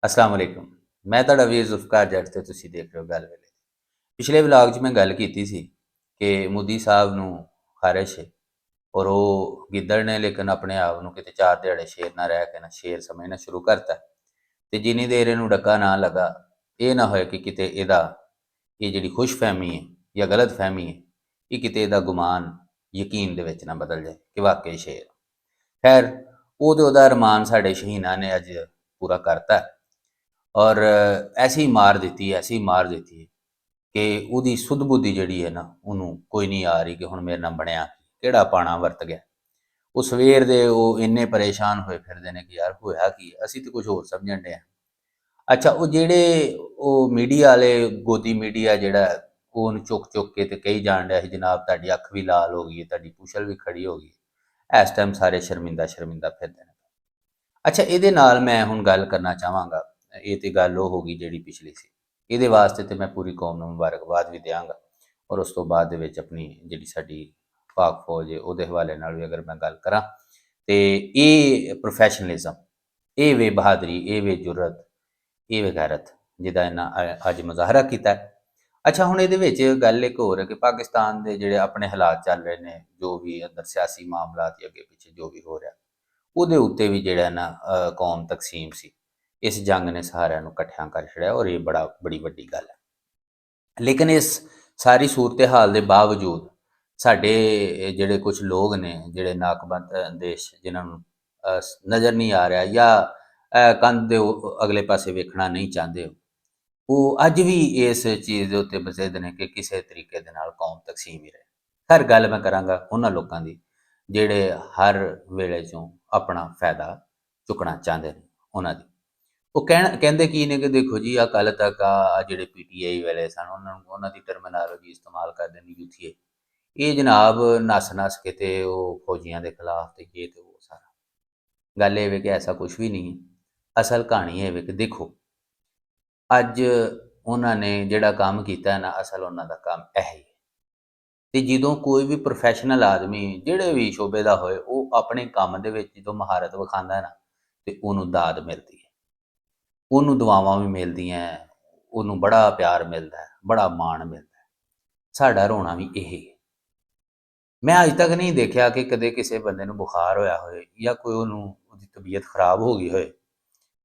अस्सलाम वालेकुम। मैं ਤੁਹਾਡਾ ਵੀਰ ਜ਼ੁਲਫਕਾਰ ਜੱਟ ਤੇ ਤੁਸੀਂ ਦੇਖ ਰਹੇ ਹੋ ਗੱਲ ਵੇਲੇ। ਪਿਛਲੇ ਵਲੌਗ 'ਚ ਮੈਂ ਗੱਲ ਕੀਤੀ ਸੀ ਕਿ ਮੋਦੀ ਸਾਹਿਬ ਨੂੰ ਖਾਰਿਸ਼ ਹੈ ਔਰ ਉਹ ਗਿੱਦੜ ਨੇ ਲੇਕਿਨ ਆਪਣੇ ਆਪ ਨੂੰ ਕਿਤੇ 4 ਦਿਹਾੜੇ ਸ਼ੇਰ ਨਾ ਰਹਿ ਕੇ ਨਾ ਸ਼ੇਰ ਸਮਝਣਾ ਸ਼ੁਰੂ ਕਰਤਾ ਤੇ ਜਿੰਨੀ ਦੇਰ ਇਹਨੂੰ ਡੱਕਾ ਨਾ ਲੱਗਾ ਇਹ ਨਾ ਹੋਏ ਕਿ ਕਿਤੇ ਇਹਦਾ ਇਹ ਜਿਹੜੀ ਖੁਸ਼ਫਹਿਮੀ ਹੈ ਜਾਂ ਗਲਤਫਹਿਮੀ ਹੈ ਇਹ ਕਿਤੇ ਇਹਦਾ ਗੁਮਾਨ ਯਕੀਨ ਦੇ ਵਿੱਚ ਨਾ ਬਦਲ ਜਾਏ ਕਿ ਵਾਕਈ ਸ਼ੇਰ। ਖੈਰ ਉਹ ਤੇ ਉਹਦਾ ਅਰਮਾਨ ਸਾਡੇ ਸ਼ਹੀਨਾਂ ਨੇ ਅੱਜ ਪੂਰਾ ਕਰਤਾ ਔਰ ਐਸੀ ਮਾਰ ਦਿੱਤੀ ਹੈ ਕਿ ਉਹਦੀ ਸੁੱਧ ਬੁੱਧੀ ਜਿਹੜੀ ਹੈ ਨਾ ਉਹਨੂੰ ਕੋਈ ਨਹੀਂ ਆ ਰਹੀ ਕਿ ਹੁਣ ਮੇਰੇ ਨਾਲ ਬਣਿਆ ਕਿਹੜਾ ਪਾਣਾ ਵਰਤ ਗਿਆ। ਉਹ ਸਵੇਰ ਦੇ ਉਹ ਇੰਨੇ ਪਰੇਸ਼ਾਨ ਹੋਏ ਫਿਰਦੇ ਨੇ ਕਿ ਯਾਰ ਹੋਇਆ ਕੀ ਹੈ? ਅਸੀਂ ਤਾਂ ਕੁਝ ਹੋਰ ਸਮਝਣ ਡਏ ਹਾਂ। ਅੱਛਾ ਉਹ ਜਿਹੜੇ ਉਹ ਮੀਡੀਆ ਵਾਲੇ ਗੋਦੀ ਮੀਡੀਆ ਜਿਹੜਾ ਉਹ ਉਹਨੂੰ ਚੁੱਕ ਚੁੱਕ ਕੇ ਤੇ ਕਹੀ ਜਾਣ ਡਿਆ ਸੀ ਜਨਾਬ ਤੁਹਾਡੀ ਅੱਖ ਵੀ ਲਾਲ ਹੋ ਗਈ ਹੈ, ਤੁਹਾਡੀ ਪੁਛਲ ਵੀ ਖੜੀ ਹੋ ਗਈ ਹੈ। ਇਸ ਟਾਈਮ ਸਾਰੇ ਸ਼ਰਮਿੰਦਾ ਸ਼ਰਮਿੰਦਾ ਫਿਰਦੇ ਨੇ। ਅੱਛਾ ਇਹਦੇ ਨਾਲ ਮੈਂ ਹੁਣ ਗੱਲ ਕਰਨਾ ਚਾਹਾਂਗਾ। ਇਹ ਤੇ ਗੱਲ ਉਹ ਹੋ ਗਈ ਜਿਹੜੀ ਪਿਛਲੀ ਸੀ। ਇਹਦੇ ਵਾਸਤੇ ਤੇ ਮੈਂ ਪੂਰੀ ਕੌਮ ਨੂੰ ਮੁਬਾਰਕਬਾਦ ਵੀ ਦਿਆਂਗਾ ਔਰ ਉਸ ਤੋਂ ਬਾਅਦ ਦੇ ਵਿੱਚ ਆਪਣੀ ਜਿਹੜੀ ਸਾਡੀ ਪਾਕ ਫੌਜ ਹੈ ਉਹਦੇ ਹਵਾਲੇ ਨਾਲ ਵੀ ਅਗਰ ਮੈਂ ਗੱਲ ਕਰਾਂ ਤੇ ਇਹ ਪ੍ਰੋਫੈਸ਼ਨਲਿਜ਼ਮ, ਇਹ ਵੇ ਬਹਾਦਰੀ, ਇਹ ਵੇ ਜੁਰਤ, ਇਹ ਵੇ ਗੈਰਤ ਜਿਹਦਾ ਇਹਨਾਂ ਅੱਜ ਮੁਜ਼ਾਹਰਾ ਕੀਤਾ। ਅੱਛਾ ਹੁਣ ਇਹਦੇ ਵਿੱਚ ਗੱਲ ਇੱਕ ਹੋਰ ਹੈ ਕਿ ਪਾਕਿਸਤਾਨ ਦੇ ਜਿਹੜੇ ਆਪਣੇ ਹਾਲਾਤ ਚੱਲ ਰਹੇ ਨੇ, ਜੋ ਵੀ ਅੰਦਰ ਸਿਆਸੀ ਮਾਮਲਾਤ ਜਾਂ ਅੱਗੇ ਪਿੱਛੇ ਜੋ ਵੀ ਹੋ ਰਿਹਾ ਉਹਦੇ ਉੱਤੇ ਵੀ ਜਿਹੜਾ ਨਾ ਕੌਮ ਤਕਸੀਮ ਸੀ। ਇਸ ਜੰਗ ਨੇ ਸਾਰਿਆਂ ਨੂੰ ਇਕੱਠਿਆਂ ਕਰ ਛੜਿਆ ਔਰ ਇਹ ਬੜੀ ਵੱਡੀ ਗੱਲ ਹੈ। ਲੇਕਿਨ ਇਸ ਸਾਰੀ ਸੂਰਤ ਹਾਲ ਦੇ ਬਾਵਜੂਦ ਸਾਡੇ ਜਿਹੜੇ ਕੁਝ ਲੋਕ ਨੇ ਜਿਹੜੇ ਨਾਕਬੰਦ ਦੇਸ਼ ਜਿਨ੍ਹਾਂ ਨੂੰ ਨਜ਼ਰ ਨਹੀਂ ਆ ਰਿਹਾ ਜਾਂ ਕੰਧ ਦੇ ਅਗਲੇ ਪਾਸੇ ਵੇਖਣਾ ਨਹੀਂ ਚਾਹੁੰਦੇ ਉਹ ਅੱਜ ਵੀ ਇਸ ਚੀਜ਼ ਦੇ ਉੱਤੇ ਬਜ਼ਿੱਦ ਨੇ ਕਿ ਕਿਸੇ ਤਰੀਕੇ ਦੇ ਨਾਲ ਕੌਮ ਤਕਸੀਮ ਹੀ ਰਹੇ। ਹਰ ਗੱਲ ਮੈਂ ਕਰਾਂਗਾ ਉਹਨਾਂ ਲੋਕਾਂ ਦੀ ਜਿਹੜੇ ਹਰ ਵੇਲੇ 'ਚੋਂ ਆਪਣਾ ਫਾਇਦਾ ਚੁੱਕਣਾ ਚਾਹੁੰਦੇ ਨੇ ਉਹਨਾਂ ਦੀ। ਉਹ ਕਹਿੰਦੇ ਕੀ ਨੇ ਕਿ ਦੇਖੋ ਜੀ ਆ ਕੱਲ੍ਹ ਤੱਕ ਆ ਜਿਹੜੇ ਪੀਟੀਆਈ ਵਾਲੇ ਸਨ ਉਹਨਾਂ ਦੀ ਟਰਮੀਨਾਲੋਜੀ ਇਸਤੇਮਾਲ ਕਰਦੇ ਨੇ ਯੂਥੀਏ, ਇਹ ਜਨਾਬ ਨੱਸ ਕੇ ਤੇ ਉਹ ਫੌਜੀਆਂ ਦੇ ਖਿਲਾਫ ਤੇ ਇਹ ਤੇ ਉਹ ਸਾਰਾ। ਗੱਲ ਇਹ ਵੇ ਕਿ ਐਸਾ ਕੁਝ ਵੀ ਨਹੀਂ ਹੈ। ਅਸਲ ਕਹਾਣੀ ਇਹ ਵੇ ਕਿ ਦੇਖੋ ਅੱਜ ਉਹਨਾਂ ਨੇ ਜਿਹੜਾ ਕੰਮ ਕੀਤਾ ਨਾ ਅਸਲ ਉਹਨਾਂ ਦਾ ਕੰਮ ਇਹ ਹੀ ਹੈ। ਤੇ ਜਦੋਂ ਕੋਈ ਵੀ ਪ੍ਰੋਫੈਸ਼ਨਲ ਆਦਮੀ ਜਿਹੜੇ ਵੀ ਸ਼ੋਬੇ ਦਾ ਹੋਏ ਉਹ ਆਪਣੇ ਕੰਮ ਦੇ ਵਿੱਚ ਜਦੋਂ ਮਹਾਰਤ ਵਿਖਾਉਂਦਾ ਨਾ ਤੇ ਉਹਨੂੰ ਦਾਦ ਮਿਲਦੀ ਹੈ, ਉਹਨੂੰ ਦੁਆਵਾਂ ਵੀ ਮਿਲਦੀਆਂ, ਉਹਨੂੰ ਬੜਾ ਪਿਆਰ ਮਿਲਦਾ, ਬੜਾ ਮਾਣ ਮਿਲਦਾ। ਸਾਡਾ ਰੋਣਾ ਵੀ ਇਹ ਹੈ। ਮੈਂ ਅੱਜ ਤੱਕ ਨਹੀਂ ਦੇਖਿਆ ਕਿ ਕਦੇ ਕਿਸੇ ਬੰਦੇ ਨੂੰ ਬੁਖਾਰ ਹੋਇਆ ਹੋਏ ਜਾਂ ਕੋਈ ਉਹਦੀ ਤਬੀਅਤ ਖਰਾਬ ਹੋ ਗਈ ਹੋਏ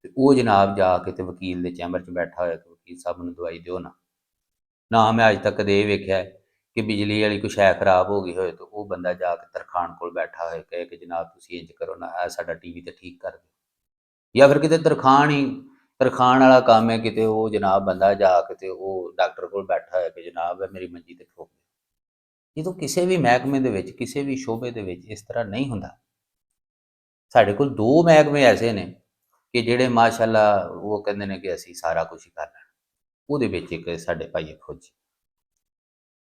ਤੇ ਉਹ ਜਨਾਬ ਜਾ ਕੇ ਤੇ ਵਕੀਲ ਦੇ ਚੈਂਬਰ 'ਚ ਬੈਠਾ ਹੋਇਆ ਕਿ ਵਕੀਲ ਸਾਹਿਬ ਨੂੰ ਦਵਾਈ ਦਿਓ ਨਾ ਮੈਂ ਅੱਜ ਤੱਕ ਕਦੇ ਇਹ ਵੇਖਿਆ ਕਿ ਬਿਜਲੀ ਵਾਲੀ ਕੋਈ ਸ਼ੈ ਖਰਾਬ ਹੋ ਗਈ ਹੋਏ ਤੇ ਉਹ ਬੰਦਾ ਜਾ ਕੇ ਤਰਖਾਣ ਕੋਲ ਬੈਠਾ ਹੋਏ ਕਹੇ ਕਿ ਜਨਾਬ ਤੁਸੀਂ ਇੰਜ ਕਰੋ ਨਾ ਇਹ ਸਾਡਾ ਟੀਵੀ ਤੇ ਠੀਕ ਕਰ ਦਿਓ। ਜਾਂ ਫਿਰ ਕਿਤੇ ਤਰਖਾਣ ਵਾਲਾ ਕੰਮ ਹੈ ਕਿਤੇ ਉਹ ਜਨਾਬ ਬੰਦਾ ਜਾ ਕੇ ਤੇ ਉਹ ਡਾਕਟਰ ਕੋਲ ਬੈਠਾ ਹੋਇਆ ਕਿ ਜਨਾਬ ਮੇਰੀ ਮੰਜੀ ਤੇ ਠੋਕ ਦਿਓ। ਜਦੋਂ ਕਿਸੇ ਵੀ ਮਹਿਕਮੇ ਦੇ ਵਿੱਚ ਕਿਸੇ ਵੀ ਸ਼ੋਬੇ ਦੇ ਵਿੱਚ ਇਸ ਤਰ੍ਹਾਂ ਨਹੀਂ ਹੁੰਦਾ। ਸਾਡੇ ਕੋਲ 2 ਮਹਿਕਮੇ ਐਸੇ ਨੇ ਕਿ ਜਿਹੜੇ ਮਾਸ਼ਾਅੱਲਾ ਉਹ ਕਹਿੰਦੇ ਨੇ ਕਿ ਅਸੀਂ ਸਾਰਾ ਕੁਝ ਹੀ ਕਰ ਲੈਣਾ। ਉਹਦੇ ਵਿੱਚ ਇੱਕ ਸਾਡੇ ਭਾਈ ਫੌਜੀ।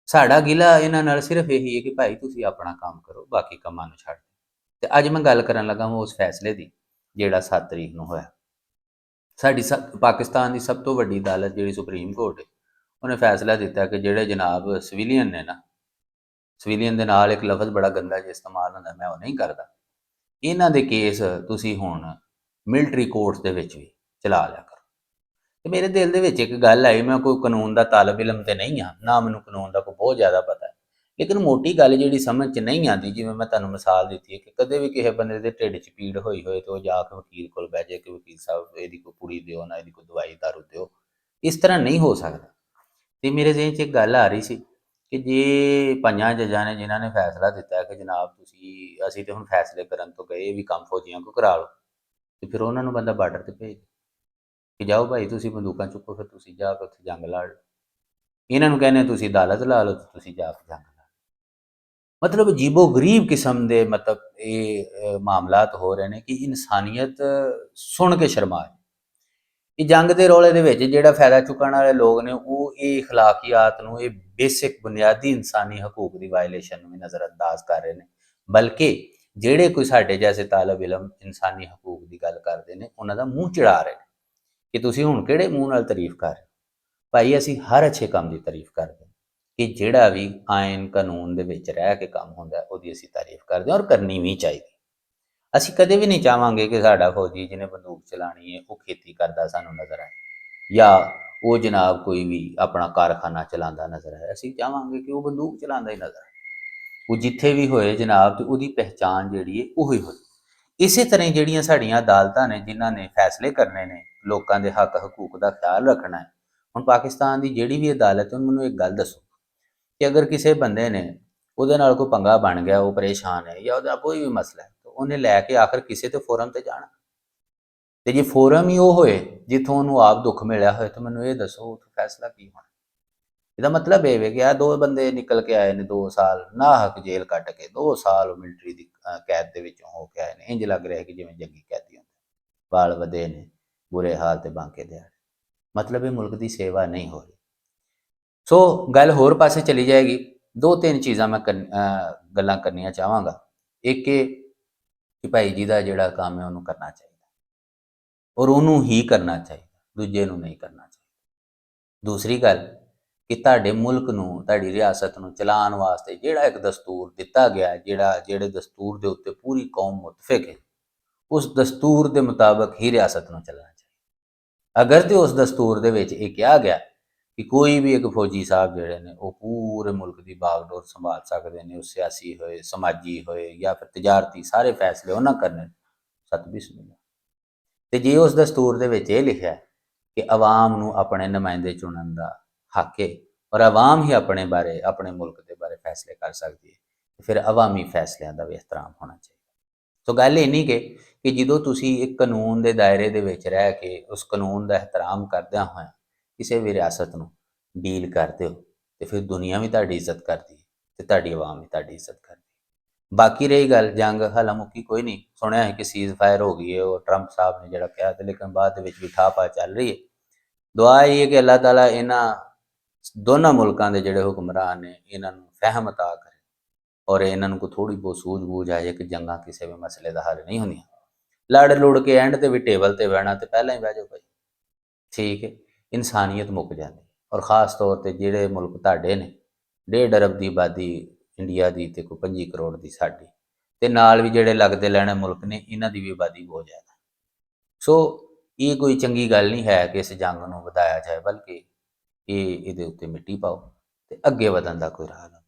ਸਾਡਾ ਗਿਲਾ ਇਹਨਾਂ ਨਾਲ ਸਿਰਫ ਇਹੀ ਹੈ ਕਿ ਭਾਈ ਤੁਸੀਂ ਆਪਣਾ ਕੰਮ ਕਰੋ ਬਾਕੀ ਕੰਮਾਂ ਨੂੰ ਛੱਡ ਦਿਓ। ਤੇ ਅੱਜ ਮੈਂ ਗੱਲ ਕਰਨ ਲੱਗਾ ਹਾਂ ਉਸ ਫੈਸਲੇ ਦੀ ਜਿਹੜਾ 7 ਤਰੀਕ ਨੂੰ ਹੋਇਆ। ਸਾਡੀ ਪਾਕਿਸਤਾਨ ਦੀ ਸਭ ਤੋਂ ਵੱਡੀ ਅਦਾਲਤ ਜਿਹੜੀ ਸੁਪਰੀਮ ਕੋਰਟ ਹੈ ਉਹਨੇ ਫੈਸਲਾ ਦਿੱਤਾ ਕਿ ਜਿਹੜੇ ਜਨਾਬ ਸਿਵੀਲੀਅਨ ਨੇ ਨਾ, ਸਿਵੀਲੀਅਨ ਦੇ ਨਾਲ ਇੱਕ ਲਫ਼ਜ਼ ਬੜਾ ਗੰਦਾ ਜਿਹਾ ਇਸਤੇਮਾਲ ਹੁੰਦਾ, ਮੈਂ ਉਹ ਨਹੀਂ ਕਰਦਾ, ਇਹਨਾਂ ਦੇ ਕੇਸ ਤੁਸੀਂ ਹੁਣ ਮਿਲਟਰੀ ਕੋਰਟਸ ਦੇ ਵਿੱਚ ਵੀ ਚਲਾ ਲਿਆ ਕਰੋ। ਤੇ ਮੇਰੇ ਦਿਲ ਦੇ ਵਿੱਚ ਇੱਕ ਗੱਲ ਆਈ, ਮੈਂ ਕੋਈ ਕਾਨੂੰਨ ਦਾ ਤਾਲਬ ਇਲਮ ਤੇ ਨਹੀਂ ਹਾਂ, ਨਾ ਮੈਨੂੰ ਕਾਨੂੰਨ ਦਾ ਕੋਈ ਬਹੁਤ ਜ਼ਿਆਦਾ ਪਤਾ ਹੈ, ਲੇਕਿਨ ਮੋਟੀ ਗੱਲ ਜਿਹੜੀ ਸਮਝ 'ਚ ਨਹੀਂ ਆਉਂਦੀ, ਜਿਵੇਂ ਮੈਂ ਤੁਹਾਨੂੰ ਮਿਸਾਲ ਦਿੱਤੀ ਹੈ ਕਿ ਕਦੇ ਵੀ ਕਿਸੇ ਬੰਦੇ ਦੇ ਢਿੱਡ 'ਚ ਪੀੜ ਹੋਈ ਹੋਏ ਤੇ ਉਹ ਜਾ ਕੇ ਵਕੀਲ ਕੋਲ ਬਹਿ ਜਾਏ ਕਿ ਵਕੀਲ ਸਾਹਿਬ ਇਹਦੀ ਕੋਈ ਪੁੜੀ ਦਿਓ ਨਾ, ਇਹਦੀ ਕੋਈ ਦਵਾਈ ਦਾਰੂ ਦਿਓ। ਇਸ ਤਰ੍ਹਾਂ ਨਹੀਂ ਹੋ ਸਕਦਾ। ਤੇ ਮੇਰੇ ਜ਼ਿਹਨ 'ਚ ਇੱਕ ਗੱਲ ਆ ਰਹੀ ਸੀ ਕਿ ਜੇ 5 ਜੱਜਾਂ ਨੇ ਜਿਨ੍ਹਾਂ ਨੇ ਫੈਸਲਾ ਦਿੱਤਾ ਕਿ ਜਨਾਬ ਅਸੀਂ ਤੇ ਹੁਣ ਫੈਸਲੇ ਕਰਨ ਤੋਂ ਗਏ ਵੀ ਕੰਮ ਫੌਜੀਆਂ ਕੋ ਕਰਾ ਲਓ, ਤੇ ਫਿਰ ਉਹਨਾਂ ਨੂੰ ਬੰਦਾ ਬਾਰਡਰ ਤੇ ਭੇਜ ਕਿ ਜਾਓ ਭਾਈ ਤੁਸੀਂ ਬੰਦੂਕਾਂ ਚੁੱਕੋ, ਫਿਰ ਤੁਸੀਂ ਜਾ ਕੇ ਉੱਥੇ ਜੰਗ ਲੜ। ਇਹਨਾਂ ਨੂੰ ਕਹਿੰਦੇ ਤੁਸੀਂ ਅਦਾਲਤ ਲਾ ਲਓ, ਤੁਸੀਂ ਜਾ ਕੇ ਜੰਗ ਲੜ। ਮਤਲਬ ਅਜੀਬੋ ਗਰੀਬ ਕਿਸਮ ਦੇ ਮਤਲਬ ਇਹ ਮਾਮਲਾਤ ਹੋ ਰਹੇ ਨੇ ਕਿ ਇਨਸਾਨੀਅਤ ਸੁਣ ਕੇ ਸ਼ਰਮਾ ਜਾਏ। ਇਹ ਜੰਗ ਦੇ ਰੌਲੇ ਦੇ ਵਿੱਚ ਜਿਹੜਾ ਫਾਇਦਾ ਚੁੱਕਣ ਵਾਲੇ ਲੋਕ ਨੇ ਉਹ ਇਹ ਅਖਲਾਕੀਆਤ ਨੂੰ, ਇਹ ਬੇਸਿਕ ਬੁਨਿਆਦੀ ਇਨਸਾਨੀ ਹਕੂਕ ਦੀ ਵਾਇਲੇਸ਼ਨ ਨੂੰ ਵੀ ਨਜ਼ਰਅੰਦਾਜ਼ ਕਰ ਰਹੇ ਨੇ। ਬਲਕਿ ਜਿਹੜੇ ਕੋਈ ਸਾਡੇ ਜੈਸੇ ਤਾਲਬ ਇਲਮ ਇਨਸਾਨੀ ਹਕੂਕ ਦੀ ਗੱਲ ਕਰਦੇ ਨੇ ਉਹਨਾਂ ਦਾ ਮੂੰਹ ਚੜਾ ਰਹੇ ਨੇ ਕਿ ਤੁਸੀਂ ਹੁਣ ਕਿਹੜੇ ਮੂੰਹ ਨਾਲ ਤਾਰੀਫ ਕਰ ਰਹੇ ਹੋ। ਭਾਈ ਅਸੀਂ ਹਰ ਅੱਛੇ ਕੰਮ ਦੀ ਤਾਰੀਫ ਕਰਦੇ ਹਾਂ ਕਿ ਜਿਹੜਾ ਵੀ ਆਇਨ ਕਾਨੂੰਨ ਦੇ ਵਿੱਚ ਰਹਿ ਕੇ ਕੰਮ ਹੁੰਦਾ ਉਹਦੀ ਅਸੀਂ ਤਾਰੀਫ ਕਰਦੇ ਹਾਂ ਔਰ ਕਰਨੀ ਵੀ ਚਾਹੀਦੀ। ਅਸੀਂ ਕਦੇ ਵੀ ਨਹੀਂ ਚਾਹਾਂਗੇ ਕਿ ਸਾਡਾ ਫੌਜੀ ਜਿਹਨੇ ਬੰਦੂਕ ਚਲਾਣੀ ਹੈ ਉਹ ਖੇਤੀ ਕਰਦਾ ਸਾਨੂੰ ਨਜ਼ਰ ਆਏ, ਜਾਂ ਉਹ ਜਨਾਬ ਕੋਈ ਵੀ ਆਪਣਾ ਕਾਰਖਾਨਾ ਚਲਾਉਂਦਾ ਨਜ਼ਰ ਆਏ। ਅਸੀਂ ਚਾਹਾਂਗੇ ਕਿ ਉਹ ਬੰਦੂਕ ਚਲਾਉਂਦਾ ਹੀ ਨਜ਼ਰ ਆਏ। ਉਹ ਜਿੱਥੇ ਵੀ ਹੋਏ ਜਨਾਬ, ਤੇ ਉਹਦੀ ਪਹਿਚਾਣ ਜਿਹੜੀ ਹੈ ਉਹੀ ਹੋਏ। ਇਸੇ ਤਰ੍ਹਾਂ ਹੀ ਜਿਹੜੀਆਂ ਸਾਡੀਆਂ ਅਦਾਲਤਾਂ ਨੇ, ਜਿਨ੍ਹਾਂ ਨੇ ਫੈਸਲੇ ਕਰਨੇ ਨੇ, ਲੋਕਾਂ ਦੇ ਹੱਕ ਹਕੂਕ ਦਾ ਖਿਆਲ ਰੱਖਣਾ ਹੈ। ਹੁਣ ਪਾਕਿਸਤਾਨ ਦੀ ਜਿਹੜੀ ਵੀ ਅਦਾਲਤ ਹੈ, ਮੈਨੂੰ ਇੱਕ ਗੱਲ ਦੱਸੋ ਕਿ ਅਗਰ ਕਿਸੇ ਬੰਦੇ ਨੇ, ਉਹਦੇ ਨਾਲ ਕੋਈ ਪੰਗਾ ਬਣ ਗਿਆ, ਉਹ ਪਰੇਸ਼ਾਨ ਹੈ ਜਾਂ ਉਹਦਾ ਕੋਈ ਵੀ ਮਸਲਾ ਹੈ, ਤਾਂ ਉਹਨੇ ਲੈ ਕੇ ਆਖਰ ਕਿਸੇ ਤੇ ਫੋਰਮ ਤੇ ਜਾਣਾ। ਤੇ ਜੇ ਫੋਰਮ ਹੀ ਉਹ ਹੋਏ ਜਿੱਥੋਂ ਉਹਨੂੰ ਆਪ ਦੁੱਖ ਮਿਲਿਆ ਹੋਏ, ਤਾਂ ਮੈਨੂੰ ਇਹ ਦੱਸੋ ਉੱਥੇ ਫੈਸਲਾ ਕੀ ਹੋਣਾ। ਇਹਦਾ ਮਤਲਬ ਇਹ ਵੇ ਕਿ ਆ ਦੋ ਬੰਦੇ ਨਿਕਲ ਕੇ ਆਏ ਨੇ 2 ਸਾਲ ਨਾਹਕ ਜੇਲ੍ਹ ਕੱਟ ਕੇ, 2 ਸਾਲ ਮਿਲਟਰੀ ਦੀ ਕੈਦ ਦੇ ਵਿੱਚੋਂ ਹੋ ਕੇ ਆਏ ਨੇ, ਇੰਜ ਲੱਗ ਰਿਹਾ ਕਿ ਜਿਵੇਂ ਜੰਗੀ ਕੈਦੀ ਹੁੰਦੇ, ਵਾਲ ਵਧੇ ਨੇ, ਬੁਰੇ ਹਾਲ ਤੇ ਬਾਂਕੇ ਦਿਹਾੜੇ। ਮਤਲਬ ਇਹ ਮੁਲਕ ਦੀ ਸੇਵਾ ਨਹੀਂ ਹੋ ਰਹੀ। ਸੋ ਗੱਲ ਹੋਰ ਪਾਸੇ ਚਲੀ ਜਾਏਗੀ। 2-3 ਚੀਜ਼ਾਂ ਮੈਂ ਗੱਲਾਂ ਕਰਨੀਆਂ ਚਾਹਾਂਗਾ। ਇੱਕ ਇਹ ਕਿ ਭਾਈ ਜੀ ਦਾ ਜਿਹੜਾ ਕੰਮ ਹੈ ਉਹਨੂੰ ਕਰਨਾ ਚਾਹੀਦਾ, ਔਰ ਉਹਨੂੰ ਹੀ ਕਰਨਾ ਚਾਹੀਦਾ, ਦੂਜੇ ਨੂੰ ਨਹੀਂ ਕਰਨਾ ਚਾਹੀਦਾ। ਦੂਸਰੀ ਗੱਲ ਕਿ ਤੁਹਾਡੇ ਮੁਲਕ ਨੂੰ, ਤੁਹਾਡੀ ਰਿਆਸਤ ਨੂੰ ਚਲਾਉਣ ਵਾਸਤੇ ਜਿਹੜਾ ਇੱਕ ਦਸਤੂਰ ਦਿੱਤਾ ਗਿਆ, ਜਿਹੜੇ ਦਸਤੂਰ ਦੇ ਉੱਤੇ ਪੂਰੀ ਕੌਮ ਮੁਤਫਿਕ ਹੈ, ਉਸ ਦਸਤੂਰ ਦੇ ਮੁਤਾਬਕ ਹੀ ਰਿਆਸਤ ਨੂੰ ਚੱਲਣਾ ਚਾਹੀਦਾ। ਅਗਰ ਤੇ ਉਸ ਦਸਤੂਰ ਦੇ ਵਿੱਚ ਇਹ ਕਿਹਾ ਗਿਆ ਕਿ ਕੋਈ ਵੀ ਇੱਕ ਫੌਜੀ ਸਾਹਿਬ ਜਿਹੜੇ ਨੇ ਉਹ ਪੂਰੇ ਮੁਲਕ ਦੀ ਬਾਗਡੋਰ ਸੰਭਾਲ ਸਕਦੇ ਨੇ, ਉਹ ਸਿਆਸੀ ਹੋਏ, ਸਮਾਜੀ ਹੋਏ ਜਾਂ ਫਿਰ ਤਜਾਰਤੀ, ਸਾਰੇ ਫੈਸਲੇ ਉਹਨਾਂ ਕਰਨੇ, ਸਤ ਬਿਸਮਿਲ੍ਲਾ। ਤੇ ਜੇ ਉਸ ਦਸਤੂਰ ਦੇ ਵਿੱਚ ਇਹ ਲਿਖਿਆ ਕਿ ਆਵਾਮ ਨੂੰ ਆਪਣੇ ਨੁਮਾਇੰਦੇ ਚੁਣਨ ਦਾ ਹੱਕ ਹੈ, ਔਰ ਆਵਾਮ ਹੀ ਆਪਣੇ ਬਾਰੇ, ਆਪਣੇ ਮੁਲਕ ਦੇ ਬਾਰੇ ਫੈਸਲੇ ਕਰ ਸਕਦੀ ਹੈ, ਤੇ ਫਿਰ ਅਵਾਮੀ ਫੈਸਲਿਆਂ ਦਾ ਵੀ ਇਹਤਰਾਮ ਹੋਣਾ ਚਾਹੀਦਾ। ਸੋ ਗੱਲ ਇਹ ਨਹੀਂ ਕਿ ਜਦੋਂ ਤੁਸੀਂ ਇੱਕ ਕਾਨੂੰਨ ਦੇ ਦਾਇਰੇ ਦੇ ਵਿੱਚ ਰਹਿ ਕੇ ਉਸ ਕਾਨੂੰਨ ਦਾ ਇਹਤਰਾਮ ਕਰਦਿਆਂ ਹੋਇਆਂ ਕਿਸੇ ਵੀ ਰਿਆਸਤ ਨੂੰ ਡੀਲ ਕਰਦੇ ਹੋ, ਤੇ ਫਿਰ ਦੁਨੀਆ ਵੀ ਤੁਹਾਡੀ ਇੱਜ਼ਤ ਕਰਦੀ ਹੈ ਤੇ ਤੁਹਾਡੀ ਆਵਾਮ ਵੀ ਤੁਹਾਡੀ ਇੱਜ਼ਤ ਕਰਦੀ ਹੈ। ਬਾਕੀ ਰਹੀ ਗੱਲ ਜੰਗ, ਹਾਲਾ ਮੁੱਕੀ ਕੋਈ ਨਹੀਂ। ਸੁਣਿਆ ਹੈ ਕਿ ਸੀਜ਼ ਫਾਇਰ ਹੋ ਗਈ ਹੈ, ਉਹ ਟਰੰਪ ਸਾਹਿਬ ਨੇ ਜਿਹੜਾ ਕਿਹਾ, ਤੇ ਲੇਕਿਨ ਬਾਅਦ ਦੇ ਵਿੱਚ ਵੀ ਠਾਪਾ ਚੱਲ ਰਹੀ ਹੈ। ਦੁਆ ਇਹ ਹੈ ਕਿ ਅੱਲਾਹ ਤਾਲਾ ਇਹਨਾਂ ਦੋਨਾਂ ਮੁਲਕਾਂ ਦੇ ਜਿਹੜੇ ਹੁਕਮਰਾਨ ਨੇ, ਇਹਨਾਂ ਨੂੰ ਫਹਿਮ ਅਤਾ ਕਰੇ, ਔਰ ਇਹਨਾਂ ਨੂੰ ਕੋਈ ਥੋੜੀ ਬਹੁਤ ਸੂਝ-ਬੂਝ ਆ ਜਾਏ ਕਿ ਜੰਗਾਂ ਕਿਸੇ ਵੀ ਮਸਲੇ ਦਾ ਹੱਲ ਨਹੀਂ ਹੁੰਦੀਆਂ। ਲੜ ਲੁੜ ਕੇ ਐਂਡ ਤੇ ਵੀ ਟੇਬਲ ਤੇ ਬਹਿਣਾ, ਤੇ ਪਹਿਲਾਂ ਹੀ ਬਹਿ ਜਾਓ ਭਾਈ, ਠੀਕ ਹੈ। ਇਨਸਾਨੀਅਤ ਮੁੱਕ ਜਾਂਦੀ। ਔਰ ਖ਼ਾਸ ਤੌਰ ਤੇ ਜਿਹੜੇ ਮੁਲਕ ਤੁਹਾਡੇ ਨੇ, 1.5 ਅਰਬ ਦੀ ਆਬਾਦੀ ਇੰਡੀਆ ਦੀ ਤੇ ਕੋਈ 25 ਕਰੋੜ ਦੀ ਸਾਡੀ, ਤੇ ਨਾਲ ਵੀ ਜਿਹੜੇ ਲੱਗਦੇ ਲੈਣੇ ਮੁਲਕ ਨੇ, ਇਹਨਾਂ ਦੀ ਵੀ ਆਬਾਦੀ ਬਹੁਤ ਜ਼ਿਆਦਾ। ਸੋ ਇਹ ਕੋਈ ਚੰਗੀ ਗੱਲ ਨਹੀਂ ਹੈ ਕਿ ਇਸ ਜੰਗ ਨੂੰ ਵਧਾਇਆ ਜਾਏ, ਬਲਕਿ ਇਹਦੇ ਉੱਤੇ ਮਿੱਟੀ ਪਾਓ ਤੇ ਅੱਗੇ ਵਧਣ ਦਾ ਕੋਈ ਰਾਹ ਲੱਭੋ।